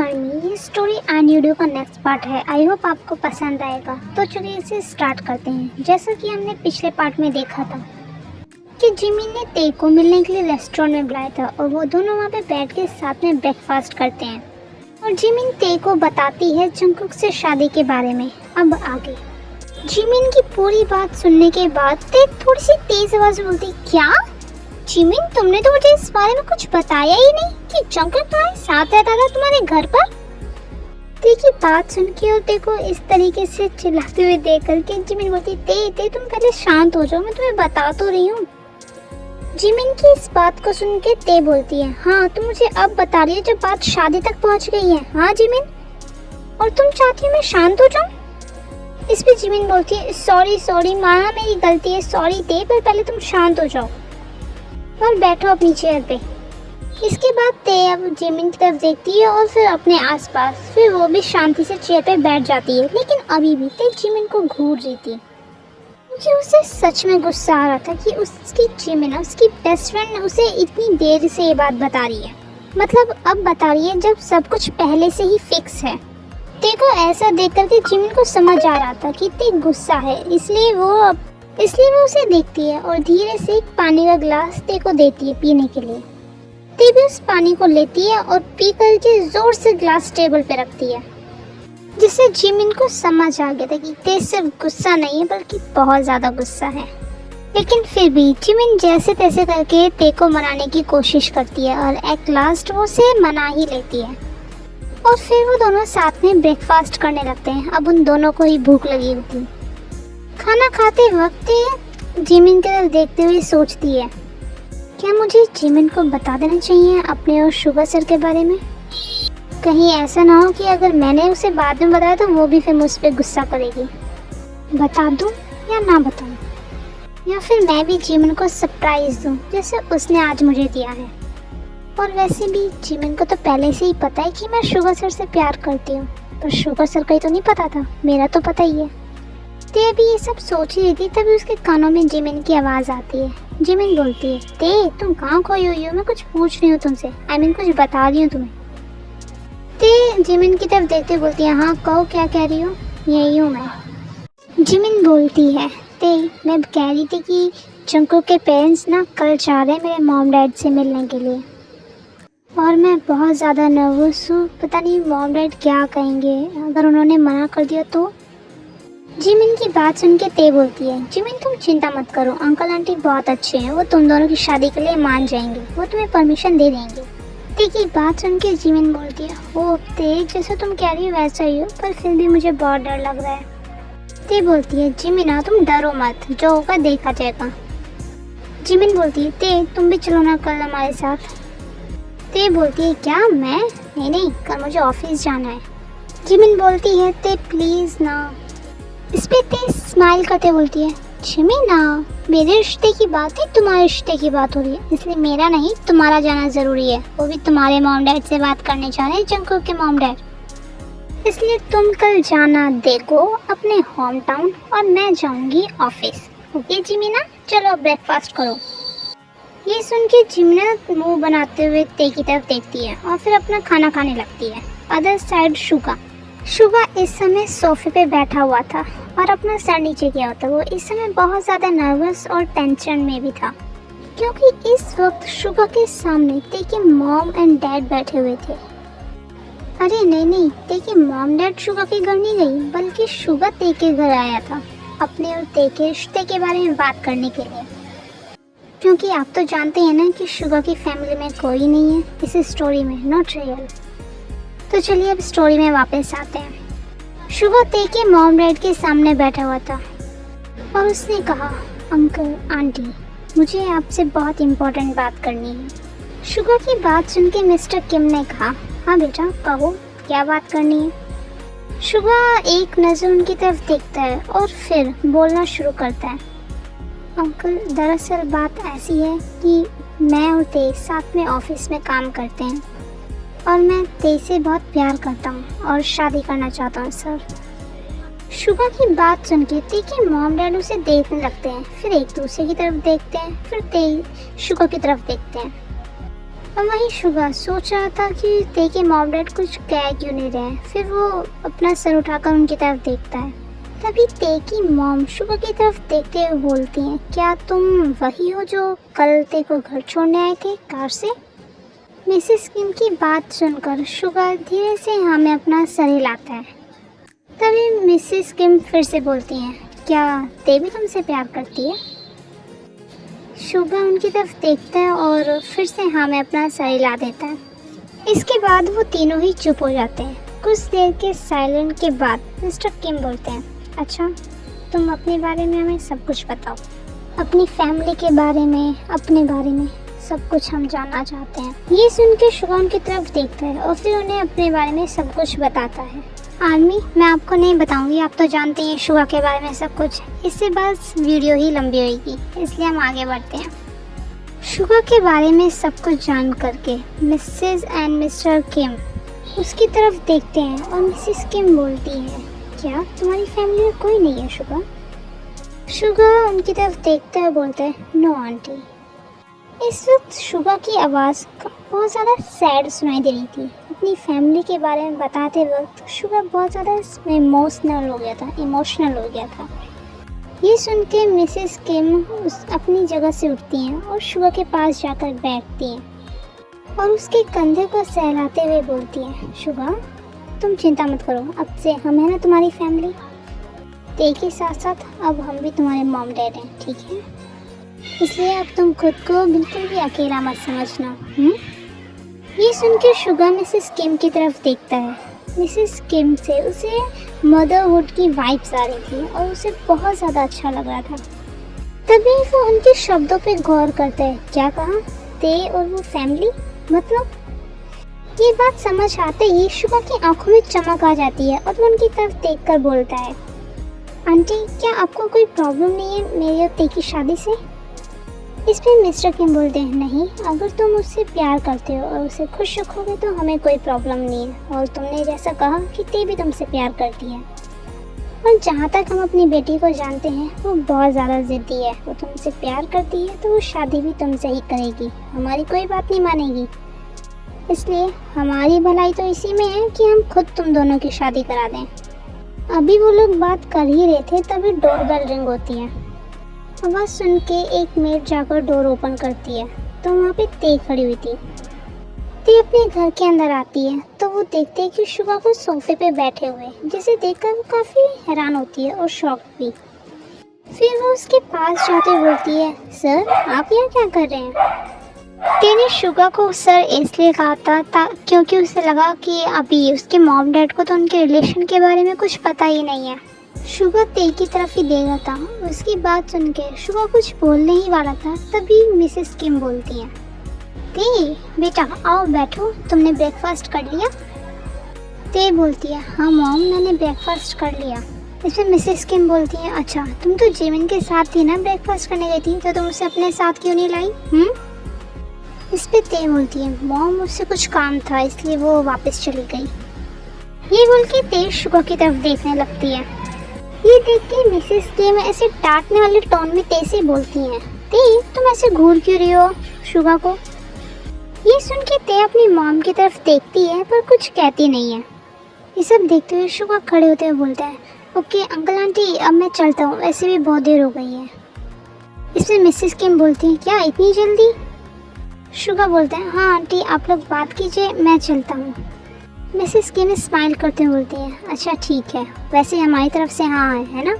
Army, ये story एन्यूडो का next part है। आई होप आपको पसंद आएगा। तो चलिए इसे स्टार्ट करते हैं। जैसा कि हमने पिछले पार्ट में देखा था कि जिमिन ने ते को मिलने के लिए रेस्टोरेंट में बुलाया था और वो दोनों वहाँ पे बैठ के साथ में ब्रेकफास्ट करते हैं और जिमिन ते को बताती है जंगकुक से शादी के बारे में। अब आगे जिमिन की पूरी बात सुनने के बाद ते थोड़ी सी तेज आवाज में बोलती, क्या जिमिन, तुमने तो मुझे इस बारे में कुछ बताया ही नहीं कि जंगकुक तुम्हारे साथ रहता था तुम्हारे घर पर। ते की बात सुन के और ते को इस तरीके से चिल्लाते हुए देख करके जिमिन बोलती, ते तुम पहले शांत हो जाओ, मैं तुम्हें बता तो रही हूँ। जिमिन की इस बात को सुन के ते बोलती है, हाँ तुम मुझे अब बता रही हो जब बात शादी तक पहुँच गई है। हाँ जिमिन, और तुम चाहती हो मैं शांत हो जाऊँ। इस पे जिमिन बोलती है, सॉरी माँ, मेरी गलती है, सॉरी ते, पर पहले तुम शांत हो जाओ और बैठो अपनी चेयर पे। इसके बाद ते अब जिमिन की तरफ देखती है और फिर अपने आसपास, फिर वो भी शांति से चेयर पे बैठ जाती है। लेकिन अभी भी ते जिमिन को घूर रही थी क्योंकि उसे सच में गुस्सा आ रहा था कि उसकी जिमिन, उसकी बेस्ट फ्रेंड, उसे इतनी देर से ये बात बता रही है। मतलब अब बता रही है जब सब कुछ पहले से ही फिक्स है। ते को ऐसा देख करके जिमिन को समझ आ रहा था कि ते गुस्सा है, इसलिए वो उसे देखती है और धीरे से एक पानी का गिलास ते को देती है पीने के लिए। ते भी उस पानी को लेती है और पी करके जोर से गिलास टेबल पे रखती है, जिससे जिमिन को समझ आ गया था कि ते सिर्फ गुस्सा नहीं है बल्कि बहुत ज्यादा गुस्सा है। लेकिन फिर भी जिमिन जैसे तैसे करके ते को मनाने की कोशिश करती है और एट लास्ट वो उसे मना ही लेती है और फिर वो दोनों साथ में ब्रेकफास्ट करने लगते हैं। अब उन दोनों को ही भूख लगी होती है। खाना खाते वक्त जिमिन की तरफ देखते हुए सोचती है, क्या मुझे जिमिन को बता देना चाहिए अपने और शुगर सर के बारे में। कहीं ऐसा ना हो कि अगर मैंने उसे बाद में बताया तो वो भी फिर मुझ पर गुस्सा करेगी। बता दूं या ना बताऊं, या फिर मैं भी जिमिन को सरप्राइज दूं जैसे उसने आज मुझे दिया है। और वैसे भी जिमिन को तो पहले से ही पता है कि मैं शुगर सर से प्यार करती हूँ, पर शुगर सर का ही तो नहीं पता था, मेरा तो पता ही है। ते अभी ये सब सोच रही थी तभी उसके कानों में जिमिन की आवाज़ आती है। जिमिन बोलती है, ते तुम कहाँ खोई हुई हो, मैं कुछ पूछ रही हूँ तुमसे, कुछ बता रही हूँ तुम्हें। ते जिमिन की तरफ देखते बोलती है, हाँ कहो क्या कह रही हो। यही हूँ मैं। जिमिन बोलती है, ते मैं कह रही थी कि जंगकुक के पेरेंट्स ना कल जा रहे हैं मेरे मॉम डैड से मिलने के लिए और मैं बहुत ज़्यादा नर्वस हूँ। पता नहीं मॉम डैड क्या कहेंगे, अगर उन्होंने मना कर दिया तो। जिमिन की बात सुन के ते बोलती है, जिमिन तुम चिंता मत करो, अंकल आंटी बहुत अच्छे हैं, वो तुम दोनों की शादी के लिए मान जाएंगे, वो तुम्हें परमिशन दे देंगे। ते की बात सुन के जिमिन बोलती है, ओ ते जैसा तुम कह रही हो वैसा ही हो, पर फिर भी मुझे बहुत डर लग रहा है। ते बोलती है, जिमिन तुम डरो मत, जो होगा देखा जाएगा। जिमिन बोलती है, ते तुम भी चलो ना कल हमारे साथ। ते बोलती है, क्या मैं? नहीं कल मुझे ऑफिस जाना है। जिमिन बोलती है, ते प्लीज़ ना। इस पे ते स्माइल करते बोलती है, जिमिन मेरे रिश्ते की बात है, तुम्हारे रिश्ते की बात हो रही है, इसलिए मेरा नहीं तुम्हारा जाना ज़रूरी है। वो भी तुम्हारे मॉम डैड से बात करने जा रहे हैं, जंगकुक के मॉम डैड, इसलिए तुम कल जाना देखो अपने होम टाउन और मैं जाऊंगी ऑफिस। ओके जिमिना, चलो ब्रेकफास्ट करो। ये सुन के जिमिना मुँह बनाते हुए ते की तरफ देखती है और फिर अपना खाना खाने लगती है। अदर साइड शुगा इस समय सोफे पे बैठा हुआ था और अपना सर नीचे किया होता। वो इस समय बहुत ज़्यादा नर्वस और टेंशन में भी था क्योंकि इस वक्त शुगा के सामने ते के मॉम एंड डैड बैठे हुए थे। अरे नहीं, ते के मॉम डैड शुगा के घर नहीं गई, बल्कि शुगा ते के घर आया था अपने और ते के रिश्ते के बारे में बात करने के लिए। क्योंकि आप तो जानते हैं ना कि शुगा की फैमिली में कोई नहीं है इस स्टोरी में, नॉट रियल। तो चलिए अब स्टोरी में वापस आते हैं। शुगा ते के मॉम डैड के सामने बैठा हुआ था और उसने कहा, अंकल आंटी मुझे आपसे बहुत इम्पोर्टेंट बात करनी है। शुगा की बात सुन के मिस्टर किम ने कहा, हाँ बेटा कहो क्या बात करनी है। शुगा एक नज़र उनकी तरफ देखता है और फिर बोलना शुरू करता है, अंकल दरअसल बात ऐसी है कि मैं और ते साथ में ऑफिस में काम करते हैं और मैं ते से बहुत प्यार करता हूँ और शादी करना चाहता हूँ सर। शुगा की बात सुन के ते के मॉम डैड उसे देखने लगते हैं, फिर एक दूसरे की तरफ देखते हैं, फिर ते शुगा की तरफ देखते हैं। और वहीं शुगा सोच रहा था कि ते के मॉम डैड कुछ कह क्यों नहीं रहे हैं। फिर वो अपना सर उठाकर उनकी तरफ देखता है। तभी ते की मॉम शुगा की तरफ देखते हुए बोलती हैं, क्या तुम वही हो जो कल ते को घर छोड़ने आए थे कार से? मिसेस किम की बात सुनकर शुगा धीरे से हाँ में अपना सर हिलाता है। तभी मिसेस किम फिर से बोलती हैं, क्या ते भी तुमसे प्यार करती है? शुगा उनकी तरफ देखता है और फिर से हाँ में अपना सर हिला देता है। इसके बाद वो तीनों ही चुप हो जाते हैं। कुछ देर के साइलेंट के बाद मिस्टर किम बोलते हैं, अच्छा तुम अपने बारे में हमें सब कुछ बताओ। अपनी फैमिली के बारे में, अपने बारे में सब कुछ हम जानना चाहते हैं। ये सुन के शुगा उनकी तरफ देखता है और फिर उन्हें अपने बारे में सब कुछ बताता है। आदमी, मैं आपको नहीं बताऊंगी, आप तो जानते हैं शुगा के बारे में सब कुछ। इससे बस वीडियो ही लंबी होगी, इसलिए हम आगे बढ़ते हैं। शुगा के बारे में सब कुछ जान करके मिसेस एंड मिस्टर किम उसकी तरफ देखते हैं और मिसेस किम बोलती है, क्या तुम्हारी फैमिली में कोई नहीं है शुगा? शुगा उनकी तरफ देखते हुए बोलते हैं, नो आंटी। इस वक्त शुगा की आवाज़ बहुत ज़्यादा सैड सुनाई दे रही थी। अपनी फैमिली के बारे में बताते वक्त शुगा बहुत ज़्यादा इमोशनल हो गया था। ये सुन के मिसेस किम अपनी जगह से उठती हैं और शुगा के पास जाकर बैठती हैं और उसके कंधे को सहलाते हुए बोलती हैं, शुगा तुम चिंता मत करो, अब से हम हैं ना तुम्हारी फैमिली। ते के साथ साथ अब हम भी तुम्हारे मॉम डैड हैं, ठीक है? इसलिए अब तुम खुद को बिल्कुल भी अकेला मत समझना। ये सुन के शुगा मिसेस किम की तरफ देखता है। मिसेस किम से उसे मदरहुड की वाइब्स आ रही थी और उसे बहुत ज़्यादा अच्छा लग रहा था। तभी वो उनके शब्दों पे गौर करता है। क्या कहा? ते और वो फैमिली, मतलब? ये बात समझ आते ही शुगा की आंखों में चमक आ जाती है और वो उनकी तरफ देखकर बोलता है, आंटी क्या आपको कोई प्रॉब्लम नहीं है मेरी और ते की शादी से? इस पर मिस्टर किम बोलते हैं, नहीं, अगर तुम उससे प्यार करते हो और उसे खुश रखोगे तो हमें कोई प्रॉब्लम नहीं है। और तुमने जैसा कहा कि ते भी तुमसे प्यार करती है, और जहाँ तक हम अपनी बेटी को जानते हैं वो बहुत ज़्यादा ज़िद्दी है। वो तुमसे प्यार करती है तो वो शादी भी तुमसे ही करेगी, हमारी कोई बात नहीं मानेगी। इसलिए हमारी भलाई तो इसी में है कि हम खुद तुम दोनों की शादी करा दें। अभी वो लोग बात कर ही रहे थे तभी डोरबेल रिंग होती है। आवाज़ सुन के एक मेड जाकर डोर ओपन करती है तो वहाँ पे ते खड़ी हुई थी। ते अपने घर के अंदर आती है तो वो देखते हैं कि शुगा को सोफे पे बैठे हुए, जिसे देखकर वो काफ़ी हैरान होती है और शॉक भी। फिर वो उसके पास जाते हुए बोलती है, सर आप यहाँ क्या कर रहे हैं? ते ने शुगा को सर इसलिए कहा था क्योंकि उसे लगा कि अभी उसके मॉम डैड को तो उनके रिलेशन के बारे में कुछ पता ही नहीं है। शुगा ते की तरफ ही देख रहा था। उसकी बात सुन के शुगा कुछ बोलने ही वाला था तभी मिसेस किम बोलती है, ते बेटा आओ बैठो, तुमने ब्रेकफास्ट कर लिया? ते बोलती है, हाँ मॉम मैंने ब्रेकफास्ट कर लिया। इसमें मिसेस किम बोलती है, अच्छा तुम तो जिमिन के साथ थी ना ब्रेकफास्ट करने गई थी, तो तुम उसे अपने साथ क्यों नहीं लाई? इस पे ते बोलती है, मॉम मुझसे कुछ काम था इसलिए वो वापस चली गई। ये बोल के ते शुगा की तरफ देखने लगती है। ये देख के मिसेस किम ऐसे डांटने वाले टोन में ते से बोलती हैं, ते तुम ऐसे घूर क्यों रही हो शुगा को? ये सुन के ते अपनी मॉम की तरफ देखती है पर कुछ कहती नहीं है। ये सब देखते हुए शुगा खड़े होते हुए बोलता है, ओके अंकल आंटी अब मैं चलता हूँ, वैसे भी बहुत देर हो गई है। इसमें मिसेस किम बोलती है, क्या इतनी जल्दी? शुगा बोलता है, हाँ आंटी आप लोग बात कीजिए, मैं चलता हूँ। मिसेस किम स्माइल करते हुए बोलती है, अच्छा ठीक है, वैसे हमारी तरफ से हाँ है ना?